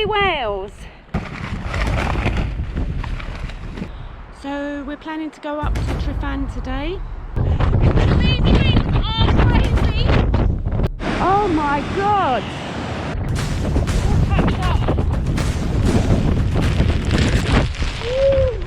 windy Wales. So we're planning to go up to Tryfan today. The winds are crazy. Oh my god. All packed up. Woo.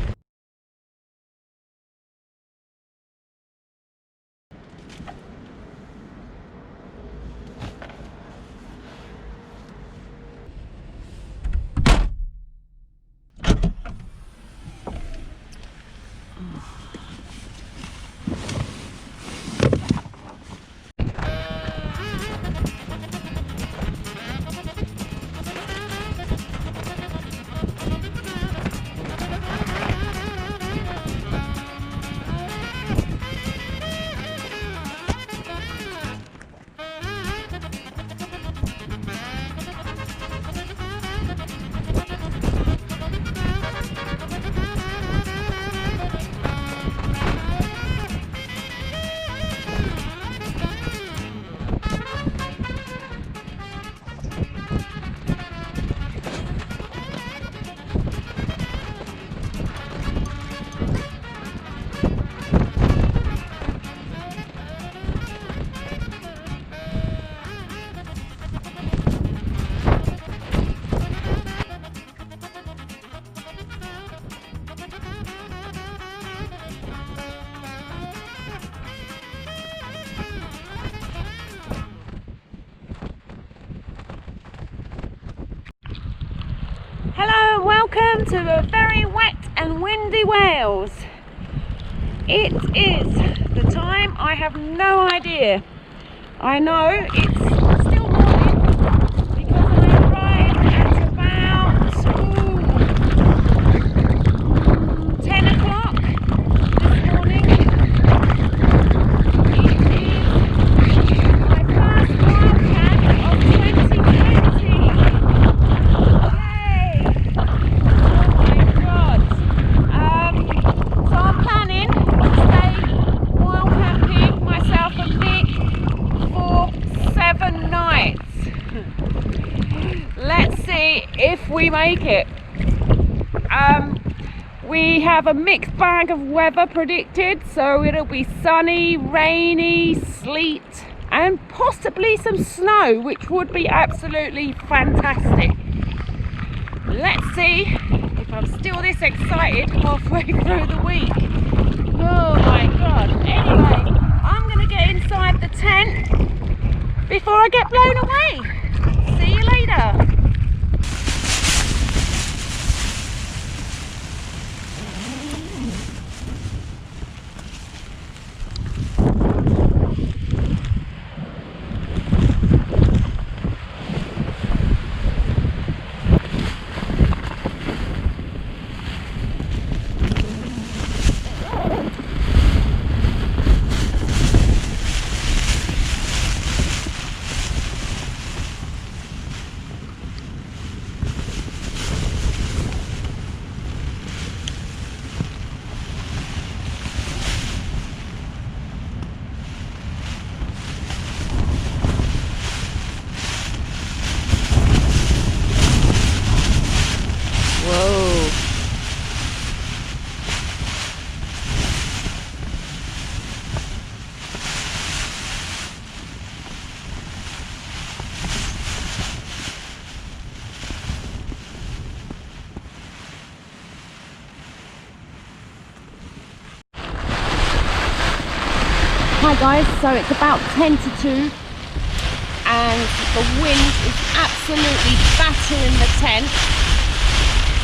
Hello and welcome to a very wet and windy Wales. It is the time, I have no idea. I know it's still morning because I arrived at about 10 o'clock this morning. It is my first wildcat of 2020. Let's see if we make it. We have a mixed bag of weather predicted, so it'll be sunny, rainy, sleet and possibly some snow, which would be absolutely fantastic. Let's see if I'm still this excited halfway through the week. Oh my god. Anyway, I'm going to get inside the tent before I get blown away. See you later. Hi guys, so it's about 10 to 2 and the wind is absolutely battering the tent.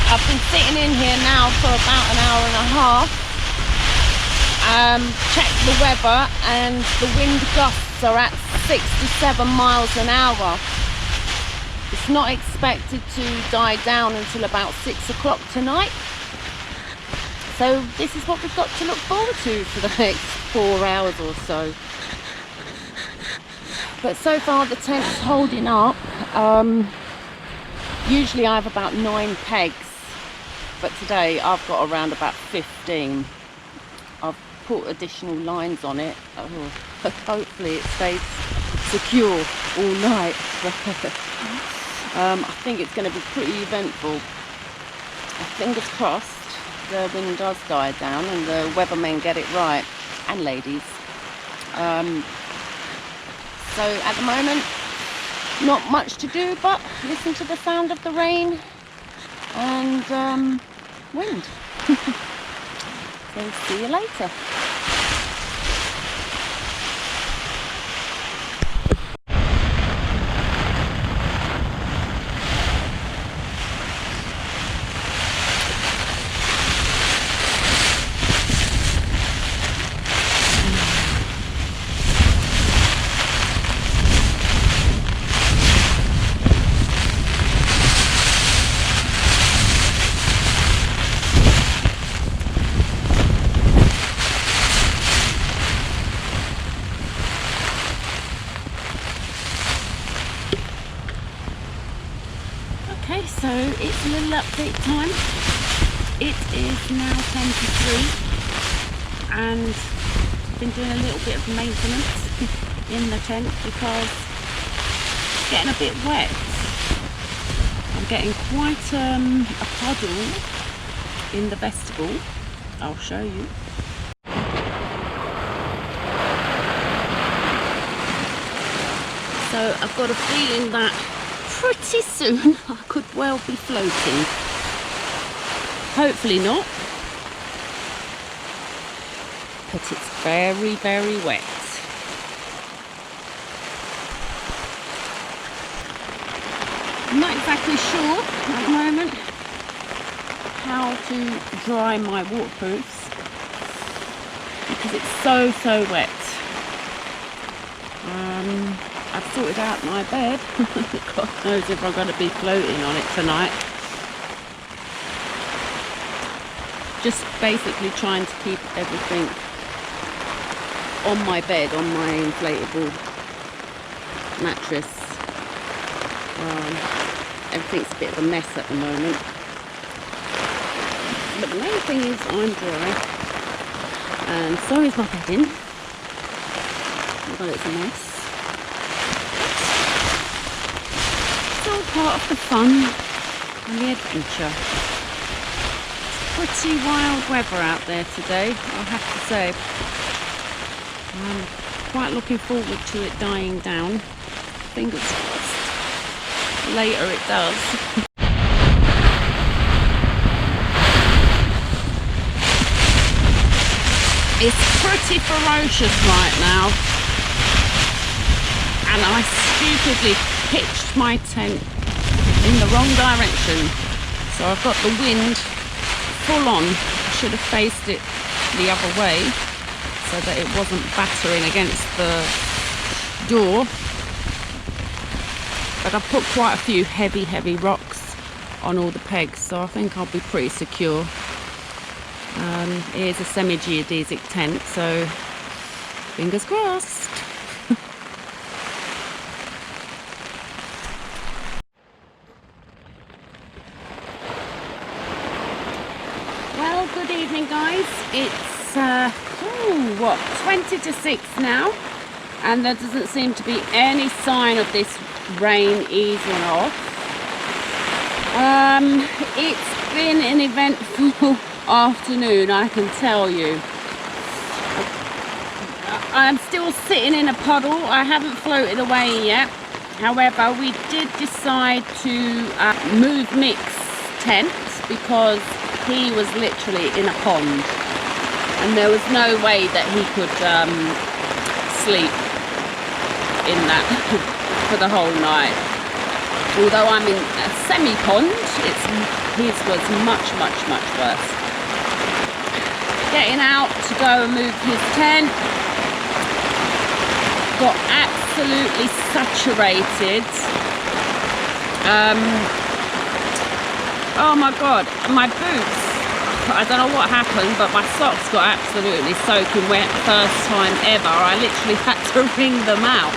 I've been sitting in here now for about an hour and a half. Checked the weather and the wind gusts are at 67 miles an hour. It's not expected to die down until about 6 o'clock tonight. So this is what we've got to look forward to for the next 4 hours or so. But so far the tent's holding up. Usually I have about 9 pegs, but today I've got around about 15. I've put additional lines on it. Hopefully it stays secure all night. I think it's going to be pretty eventful. Fingers crossed the wind does die down and the weathermen get it right, and ladies. So at the moment, not much to do but listen to the sound of the rain and wind. So see you later. Okay, so it's a little update time. It is now 10 to 3 and I've been doing a little bit of maintenance in the tent because it's getting a bit wet. I'm getting quite a puddle in the vestibule. I'll show you. So I've got a feeling that pretty soon I could well be floating. Hopefully not, but it's very, very wet. I'm not exactly sure at the moment how to dry my waterproofs because it's so wet. I've sorted out my bed. God knows if I'm going to be floating on it tonight. Just basically trying to keep everything on my bed, on my inflatable mattress. Everything's a bit of a mess at the moment. But the main thing is I'm dry. And so is my bedding. Although it's a mess. It's all part of the fun and the adventure. It's pretty wild weather out there today, I'll have to say. I'm quite looking forward to it dying down. Fingers crossed. Later it does. It's pretty ferocious right now. And I stupidly pitched my tent in the wrong direction. So I've got the wind full on. I should have faced it the other way so that it wasn't battering against the door. But I've put quite a few heavy rocks on all the pegs, so I think I'll be pretty secure. It is a semi-geodesic tent, so fingers crossed. Well, good evening guys. It's what, 20 to 6 now, and there doesn't seem to be any sign of this rain easing off. It's been an eventful afternoon, I can tell you. I'm still sitting in a puddle. I haven't floated away yet. However, we did decide to move Mick's tent because he was literally in a pond and there was no way that he could sleep in that for the whole night. Although I'm in a semi-pond, his was much worse. Getting out to go and move his tent, got absolutely saturated. Oh my god, my boots, I don't know what happened, but my socks got absolutely soaking wet first time ever. I literally had to wring them out.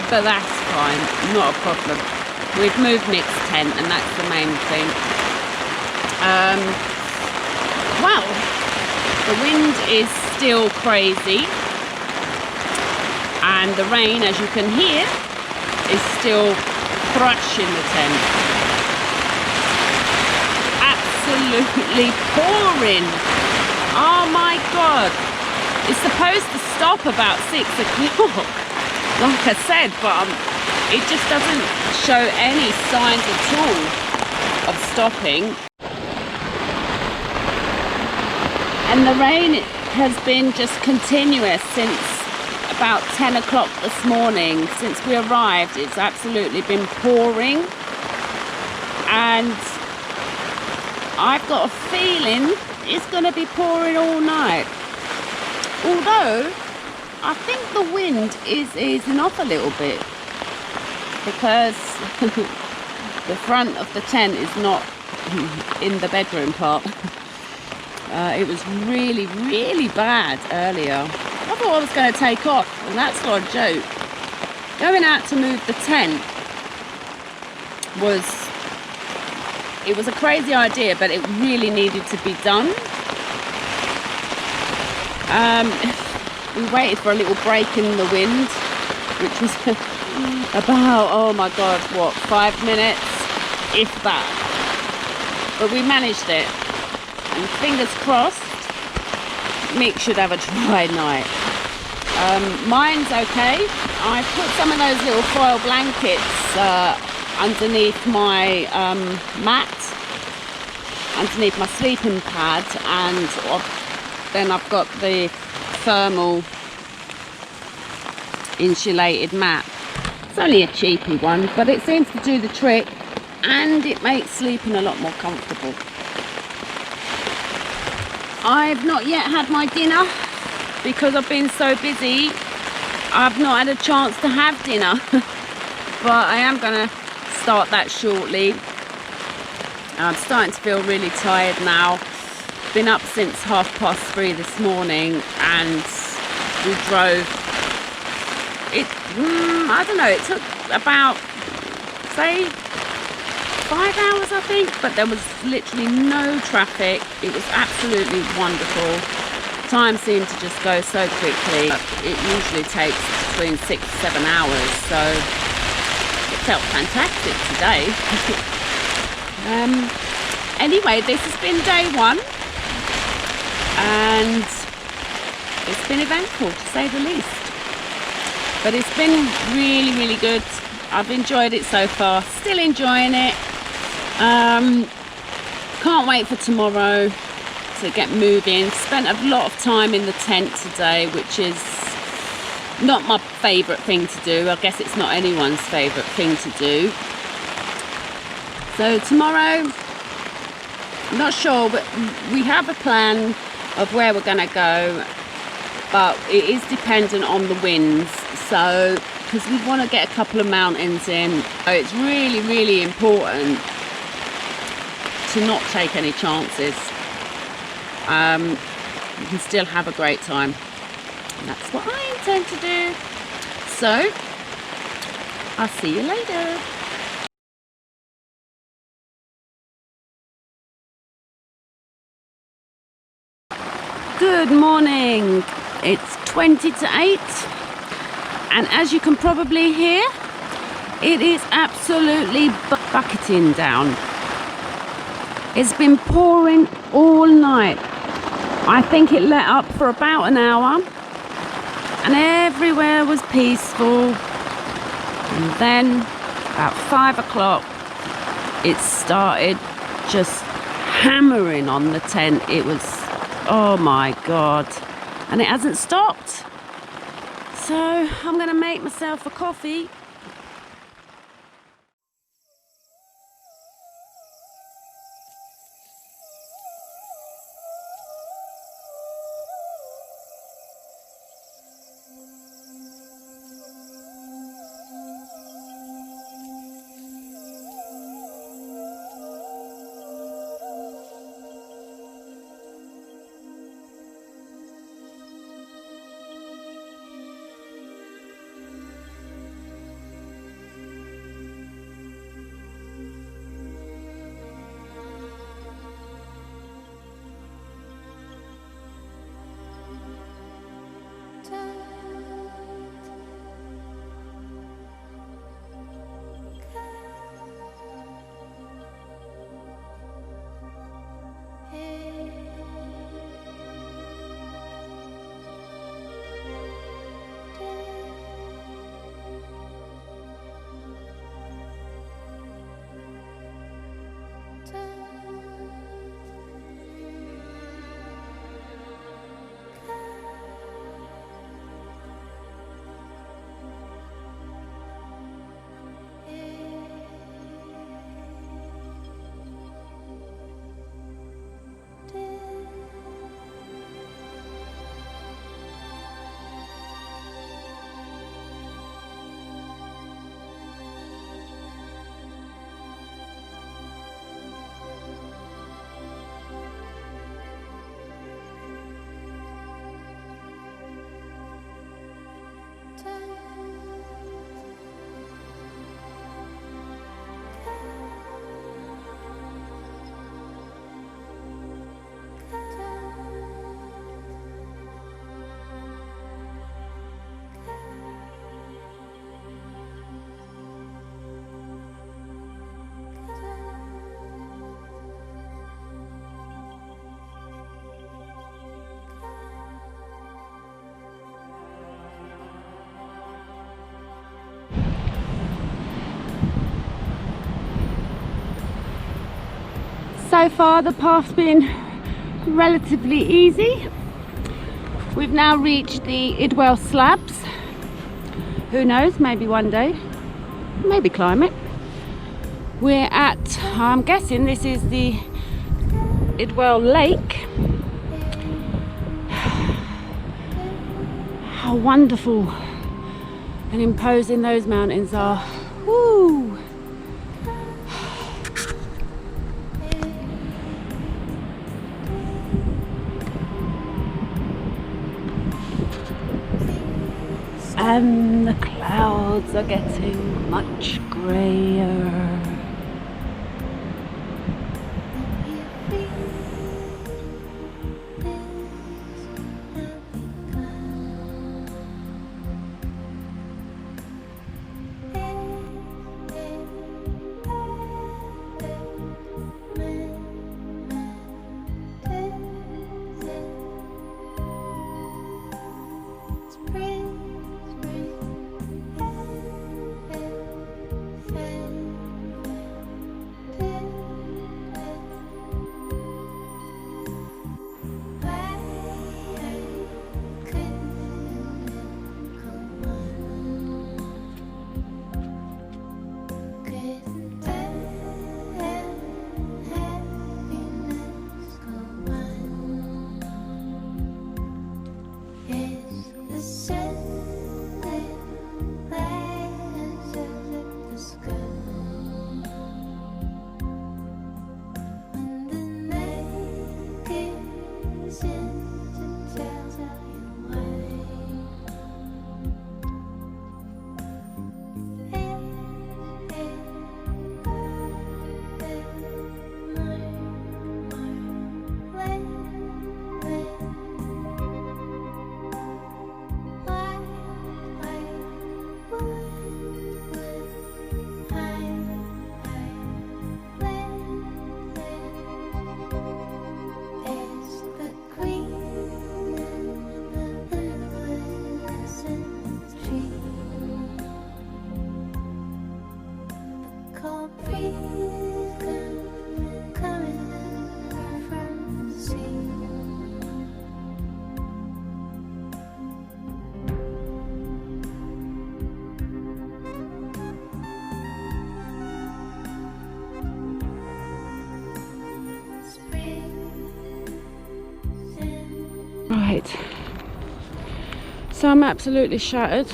But that's fine, not a problem. We've moved Nick's tent and that's the main thing. Well, the wind is still crazy and the rain, as you can hear, is still thrash in the tent. Absolutely pouring. Oh my God. It's supposed to stop about 6 o'clock, like I said, but it just doesn't show any signs at all of stopping. And the rain has been just continuous since about 10 o'clock this morning. Since we arrived, it's absolutely been pouring. And I've got a feeling it's going to be pouring all night. Although, I think the wind is easing off a little bit. Because the front of the tent is not in the bedroom part. It was really, really bad earlier. I thought I was going to take off, and that's not a joke. Going out to move the tent was a crazy idea, but it really needed to be done. We waited for a little break in the wind, which was about, oh my God, what, 5 minutes, if that. But we managed it. And fingers crossed, Mick should have a dry night. Mine's okay. I put some of those little foil blankets underneath my mat, underneath my sleeping pad, and then I've got the thermal insulated mat. It's only a cheapy one, but it seems to do the trick, and it makes sleeping a lot more comfortable. I've not yet had my dinner because I've been so busy. I've not had a chance to have dinner, but I am going to start that shortly. I'm starting to feel really tired now. Been up since 3:30 this morning, and we drove. I don't know, it took about, say, 5 hours, I think, but there was literally no traffic. It was absolutely wonderful. Time seemed to just go so quickly. It usually takes between 6 to 7 hours, so it felt fantastic today. Anyway, this has been day 1, and it's been eventful, to say the least. But it's been really, really good. I've enjoyed it so far. Still enjoying it. Can't wait for tomorrow to get moving. Spent a lot of time in the tent today, which is not my favourite thing to do. I guess it's not anyone's favourite thing to do. So tomorrow, I'm not sure, but we have a plan of where we're going to go, but it is dependent on the winds. So, because we want to get a couple of mountains in, so it's really, really important to not take any chances. You can still have a great time. And that's what I intend to do. So, I'll see you later. Good morning. It's 20 to 8. And as you can probably hear, it is absolutely bucketing down. It's been pouring all night. I think it let up for about an hour, and everywhere was peaceful. And then about 5 o'clock, it started just hammering on the tent. It was, oh my God. And it hasn't stopped. So I'm going to make myself a coffee. so far the path's been relatively easy. We've now reached the Idwell slabs. Who knows, maybe one day, maybe climb it. We're at, I'm guessing this is the Idwell Lake. How wonderful and imposing those mountains are. Woo! And the clouds are getting much greyer. Right, so I'm absolutely shattered.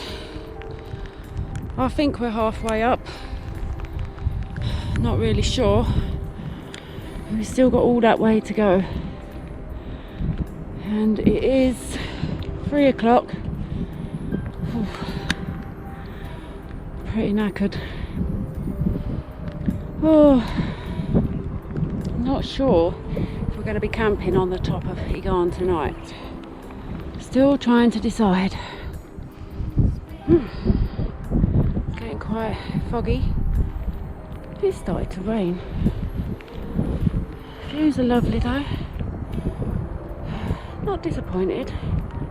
I think we're halfway up, not really sure. We've still got all that way to go, and it is 3 o'clock. Pretty knackered. Oh, not sure if we're going to be camping on the top of Garn tonight. Still trying to decide. It's getting quite foggy. It's started to rain. Views are lovely though. Not disappointed.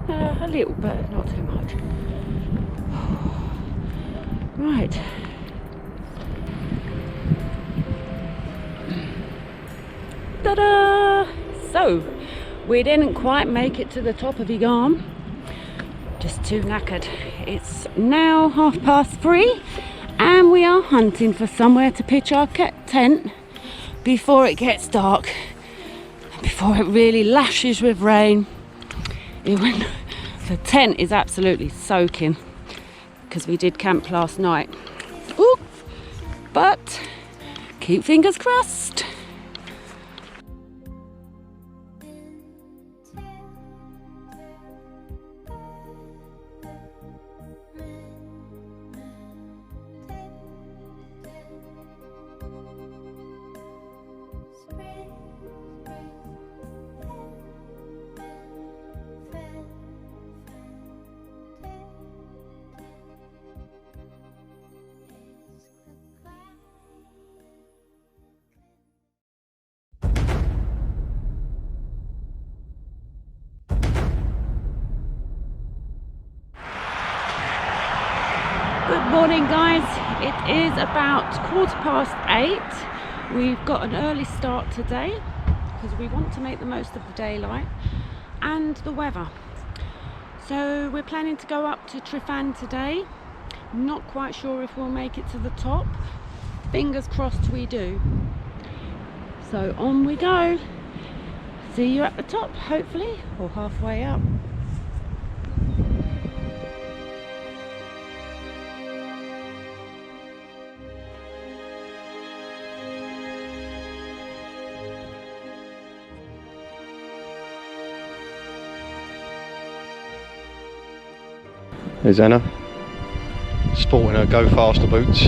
A little, but not too much. Right. Ta-da! So, we didn't quite make it to the top of Garn. Just too knackered. It's now 3:30 and we are hunting for somewhere to pitch our tent before it gets dark, before it really lashes with rain. The tent is absolutely soaking because we did camp last night. Ooh, but keep fingers crossed. Good morning guys, it is about 8:15 We've got an early start today because we want to make the most of the daylight and the weather. So we're planning to go up to Tryfan today. Not quite sure if we'll make it to the top. Fingers crossed we do. So on we go. See you at the top, hopefully, or halfway up. There's Anna, sporting her Go Faster boots,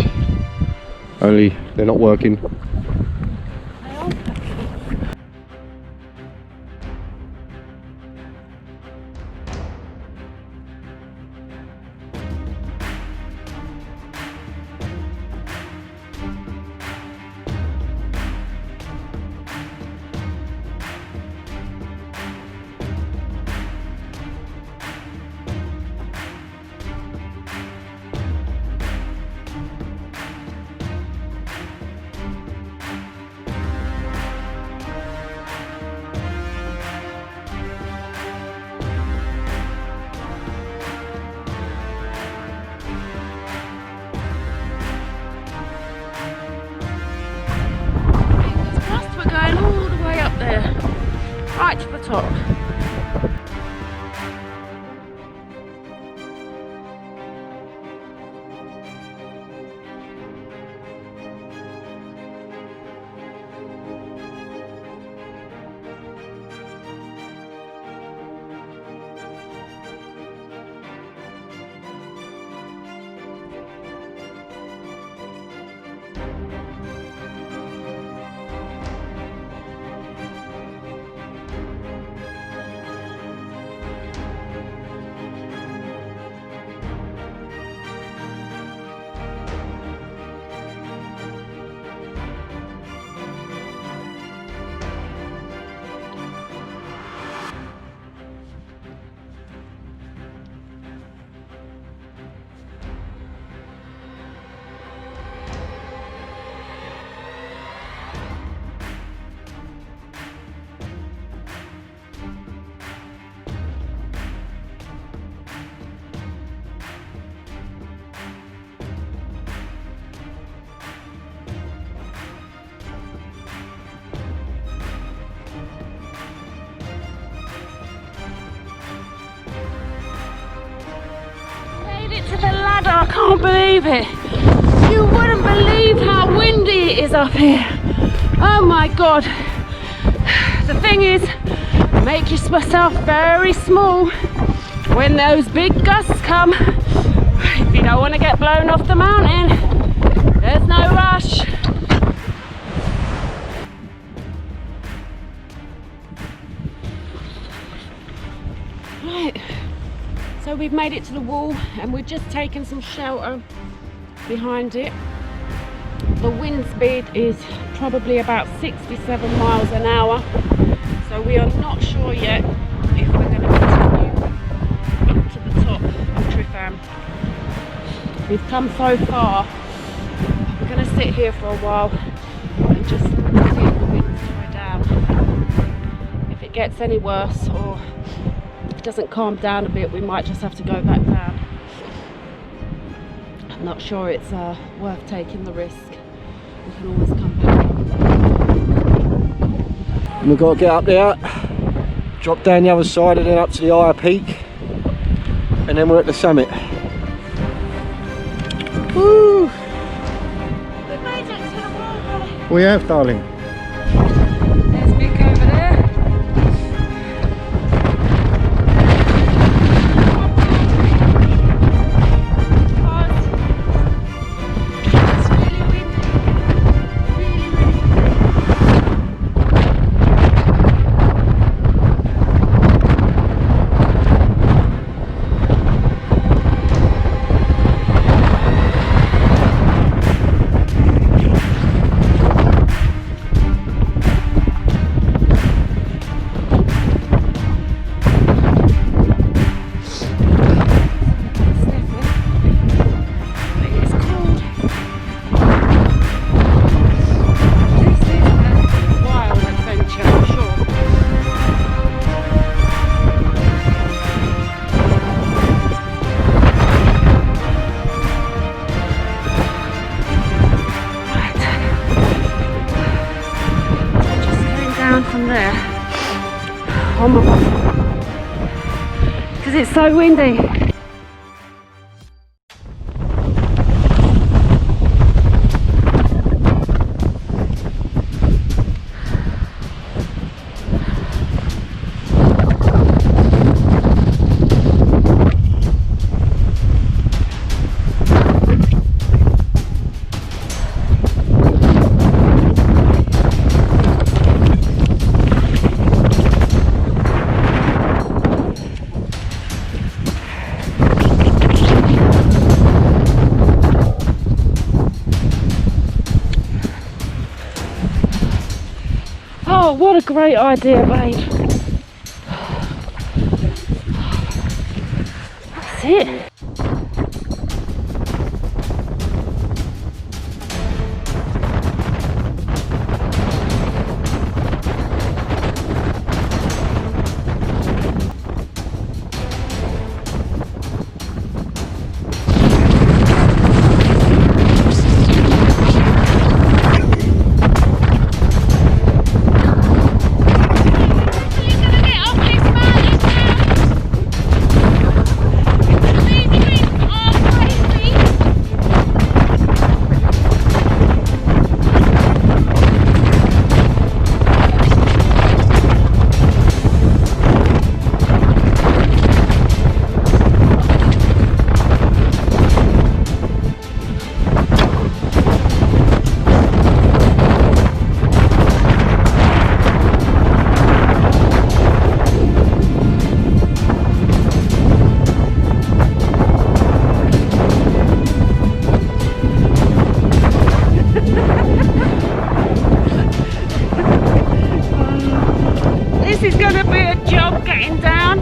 only they're not working. Right to the top. To the ladder, I can't believe it. You wouldn't believe how windy it is up here. Oh my god. The thing is, make yourself very small when those big gusts come. If you don't want to get blown off the mountain, there's no rush. Right. So we've made it to the wall and we've just taken some shelter behind it. The wind speed is probably about 67 miles an hour. So we are not sure yet if we're going to continue up to the top of Tryfan. We've come so far. We're going to sit here for a while and just see if the winds die down. If it gets any worse or doesn't calm down a bit, we might just have to go back down. I'm not sure it's worth taking the risk. We can always come back. We've got to get up there, drop down the other side and then up to the higher peak, and then we're at the summit. Woo! We've made it to the wall. We have, darling. There's Mick over there. it's so windy. Oh, what a great idea, babe. That's it. This is going to be a job getting down.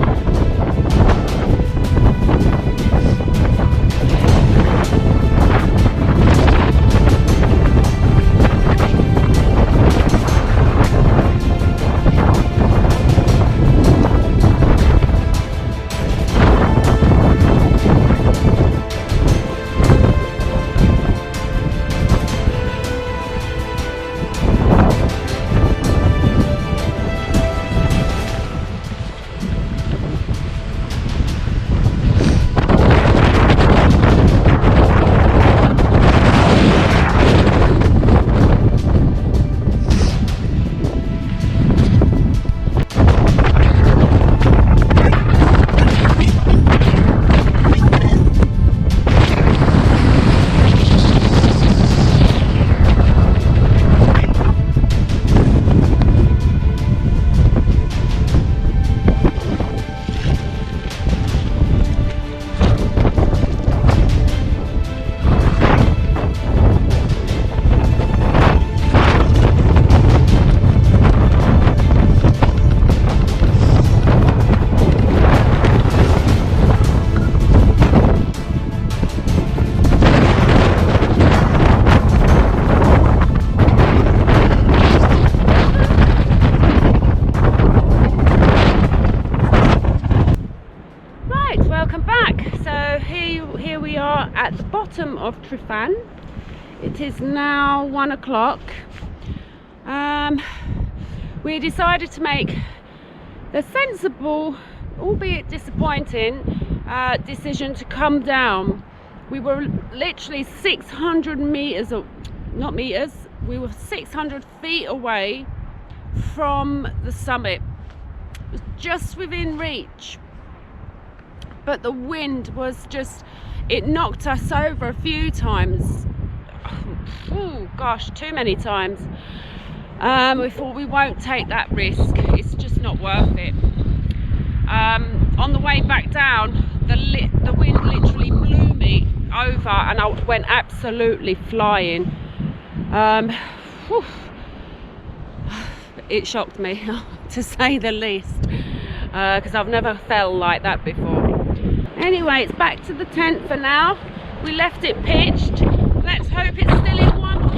Here we are at the bottom of Tryfan. It is now 1 o'clock. We decided to make the sensible, albeit disappointing, decision to come down. We were literally 600 meters, or not meters, we were 600 feet away from the summit. It was just within reach, but the wind was just, it knocked us over a few times. Oh gosh, too many times. We thought we won't take that risk, it's just not worth it. On the way back down, the wind literally blew me over and I went absolutely flying. It shocked me to say the least, because I've never felt like that before. Anyway, it's back to the tent for now. We left it pitched. Let's hope it's still in one